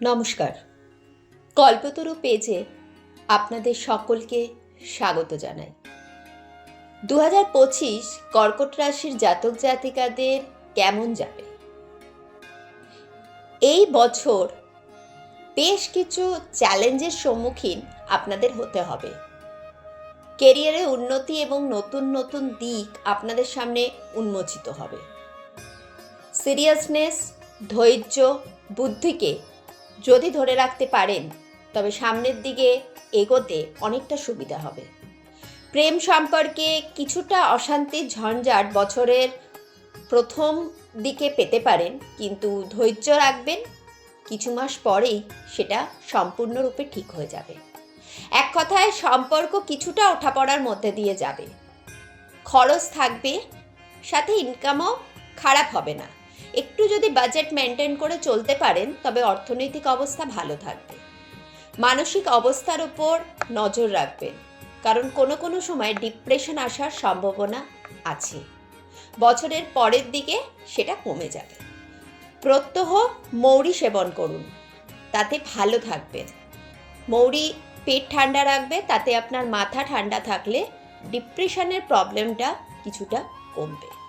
নমস্কার, কল্পতরু পেজে আপনাদের সকলকে স্বাগত জানাই। 2025 কর্কট রাশির জাতক জাতিকাদের কেমন যাবে? এই বছর বেশ কিছু চ্যালেঞ্জের সম্মুখীন আপনাদের হতে হবে। কেরিয়ারে উন্নতি এবং নতুন নতুন দিক আপনাদের সামনে উন্মোচিত হবে। সিরিয়াসনেস, ধৈর্য, বুদ্ধিকে যদি ধরে রাখতে পারেন তবে সামনের দিকে এগোতে অনেকটা সুবিধা হবে। প্রেম সম্পর্কে কিছুটা অশান্তির ঝঞ্ঝাট বছরের প্রথম দিকে পেতে পারেন, কিন্তু ধৈর্য রাখবেন, কিছু মাস পরেই সেটা সম্পূর্ণরূপে ঠিক হয়ে যাবে। এক কথায় সম্পর্ক কিছুটা ওঠাপড়ার মধ্যে দিয়ে যাবে। খরচ থাকবে, সাথে ইনকামও খারাপ হবে না। একটু যদি বাজেট মেনটেন করে চলতে পারেন তবে অর্থনৈতিক অবস্থা ভালো থাকবে। মানসিক অবস্থার উপর নজর রাখবেন, কারণ কোনো কোনো সময় ডিপ্রেশন আসার সম্ভাবনা আছে। বছরের পরের দিকে সেটা কমে যাবে। প্রত্যহ মৌরি সেবন করুন, তাতে ভালো থাকবেন। মৌরি পেট ঠান্ডা রাখবে, তাতে আপনার মাথা ঠান্ডা থাকলে ডিপ্রেশনের প্রবলেমটা কিছুটা কমবে।